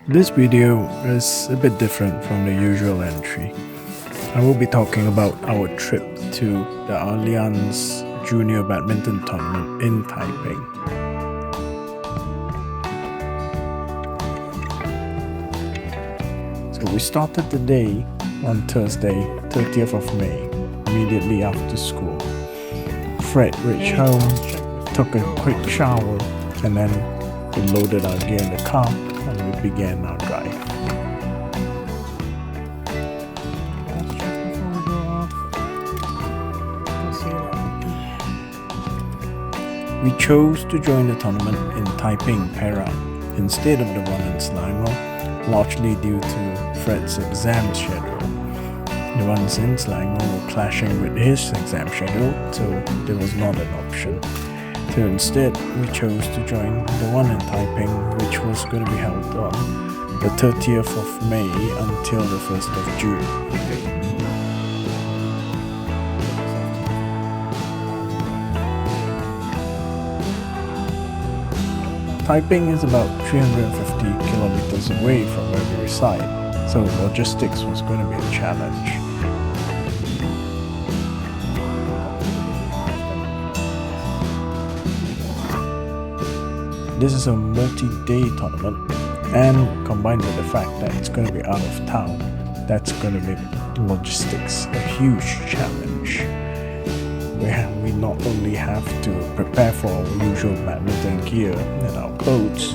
This video is a bit different from the usual entry. I will be talking about our trip to the Allianz Junior Badminton Tournament in Taiping. So we started the day on Thursday, 30th of May, immediately after school. Fred reached home, took a quick shower, and then we loaded our gear in the car and we began our drive. We chose to join the tournament in Taiping, Perak, instead of the one in Selangor, largely due to Fred's exam schedule. The ones in Selangor were clashing with his exam schedule, so there was not an option. So instead, we chose to join the one in Taiping, which was going to be held on the 30th of May until the 1st of June. Taiping is about 350 kilometers away from where we reside, so logistics was going to be a challenge. This is a multi-day tournament, and combined with the fact that it's going to be out of town, that's going to make logistics a huge challenge. We not only have to prepare for our usual badminton gear and our clothes,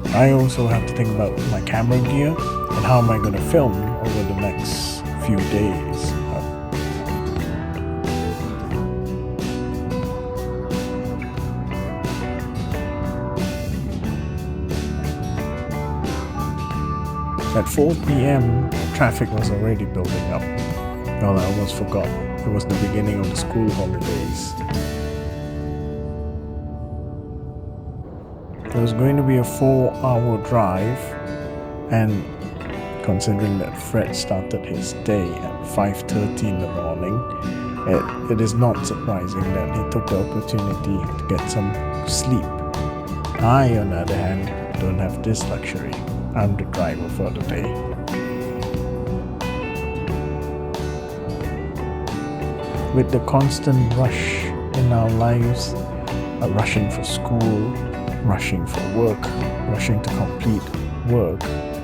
I also have to think about my camera gear and how am I going to film over the next few days. At 4 p.m, traffic was already building up. Well, I almost forgot. It was the beginning of the school holidays. It was going to be a 4-hour drive, and considering that Fred started his day at 5:30 in the morning, it is not surprising that he took the opportunity to get some sleep. I, on the other hand, don't have this luxury. I'm the driver for the day. With the constant rush in our lives, rushing for school, rushing for work, rushing to complete work,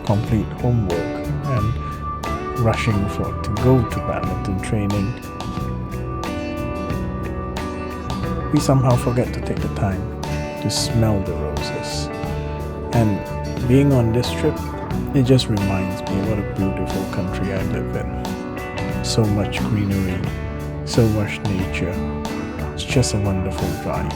complete homework, and rushing to go to badminton training, we somehow forget to take the time to smell the roses. And being on this trip, it just reminds me what a beautiful country I live in. So much greenery, so much nature. It's just a wonderful drive.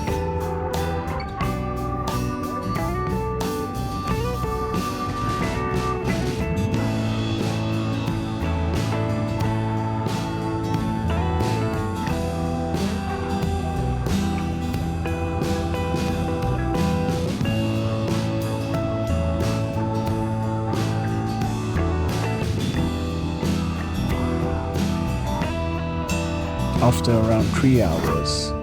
After around 3 hours,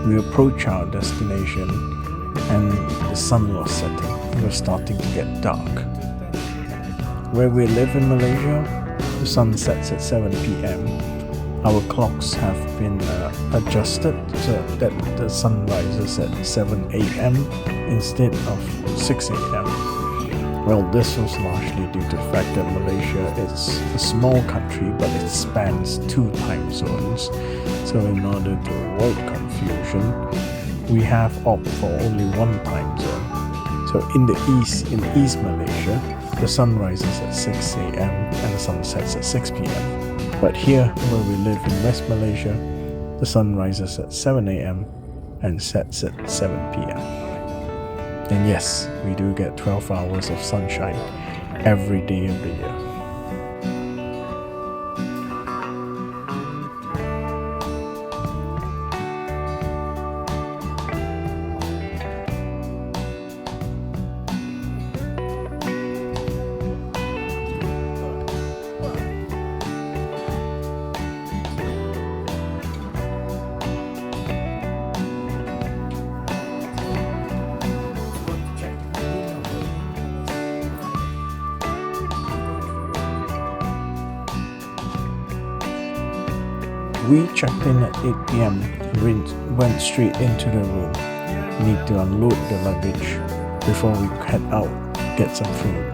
we approached our destination and the sun was setting. It was starting to get dark. Where we live in Malaysia, the sun sets at 7 p.m. Our clocks have been adjusted so that the sun rises at 7 a.m. instead of 6 a.m. Well, this was largely due to the fact that Malaysia is a small country, but it spans 2 time zones. So in order to avoid confusion, we have opted for only 1 time zone. So in East Malaysia, the sun rises at 6 a.m. and the sun sets at 6 p.m. But here, where we live in West Malaysia, the sun rises at 7 a.m. and sets at 7 p.m. And yes, we do get 12 hours of sunshine every day of the year. We checked in at 8 p.m. and went straight into the room. Need to unload the luggage before we head out, get some food.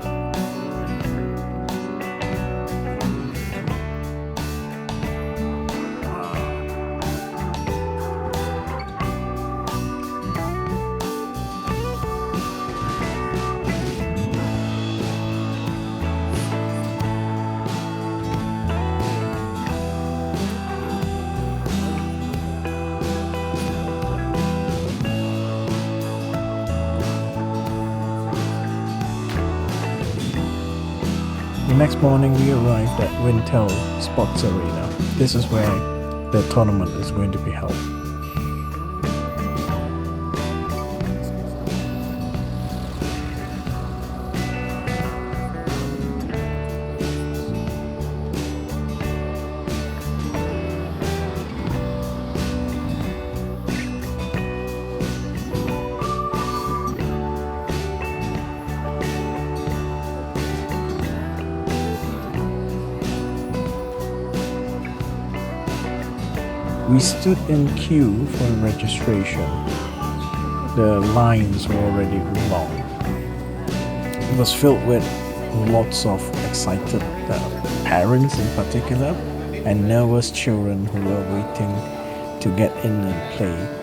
The next morning we arrived at Wintel Sports Arena. This is where the tournament is going to be held. We stood in queue for registration. The lines were already long. It was filled with lots of excited parents in particular and nervous children who were waiting to get in and play.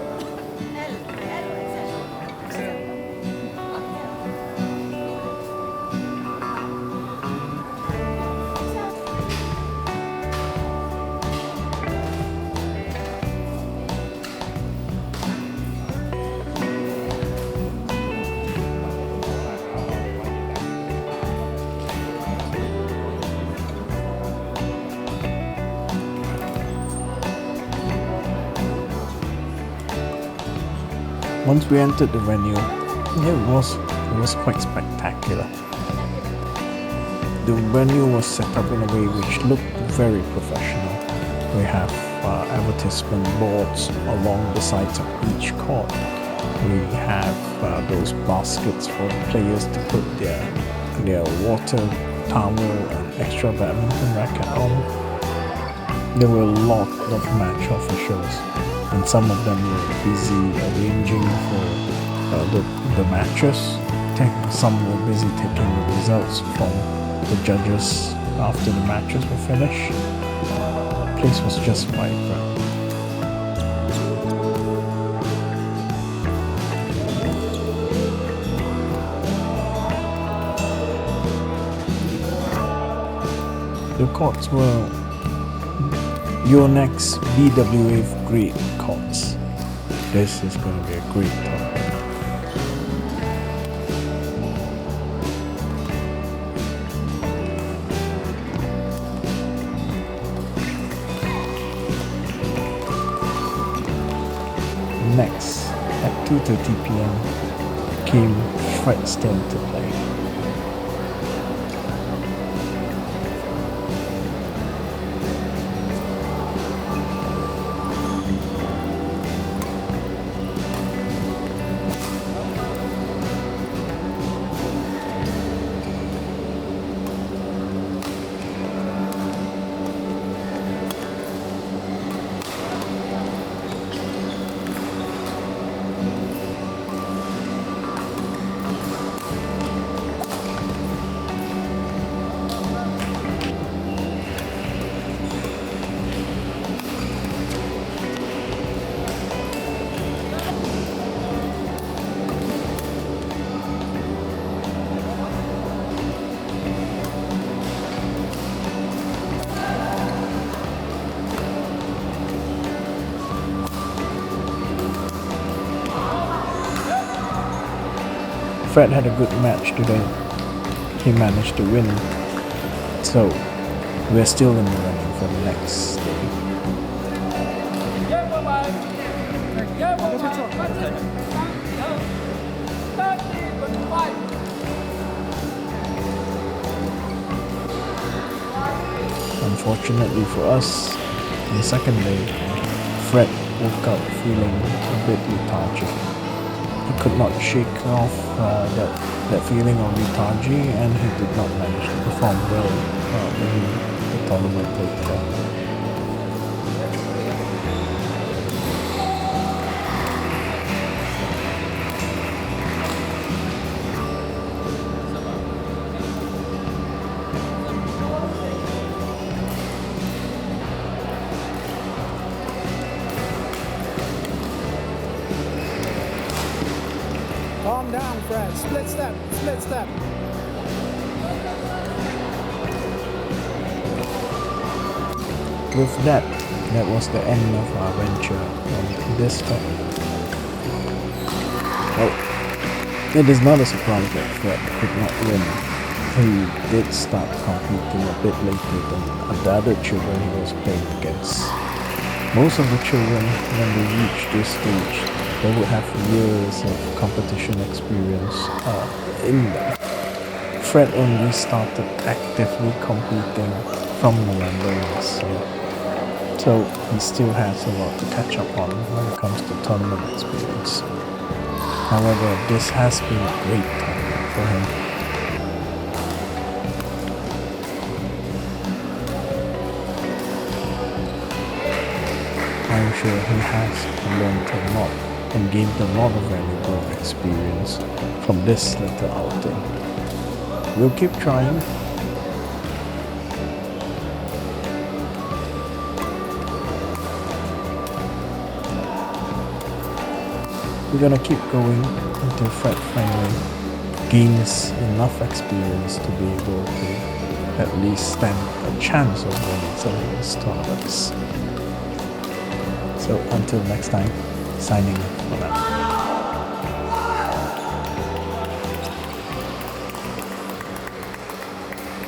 Once we entered the venue, it was quite spectacular. The venue was set up in a way which looked very professional. We have advertisement boards along the sides of each court. We have those baskets for players to put their water, towel and extra badminton racket on. There were a lot of match officials, and some of them were busy arranging for the matches. Some were busy taking the results from the judges after the matches were finished. The place was just vibrant. The courts were Yonex BWA grade courts. This is going to be a great tournament. Next, at 2:30 p.m. came Fred's turn to play. Fred had a good match today. He managed to win. So, we're still in the running for the next day. Unfortunately for us, on the second day, Fred woke up feeling a bit lethargic. He could not shake off that feeling of lethargy, and he did not manage to perform well in the tournament later. Calm down, Fred. Split step, split step. With that was the end of our venture on this film. Well, it is not a surprise that Fred could not win. He did start competing a bit later than the other children he was playing against. Most of the children, when they reach this stage, they would have years of competition experience in them. Fred only started actively competing from November last year, so he still has a lot to catch up on when it comes to tournament experience. However, this has been a great tournament for him. I'm sure he has learned a lot and gained a lot of valuable experience from this little outing. We'll keep trying. We're gonna keep going until Fred finally gains enough experience to be able to at least stand a chance of winning some of these tournaments. So until next time, signing off for now.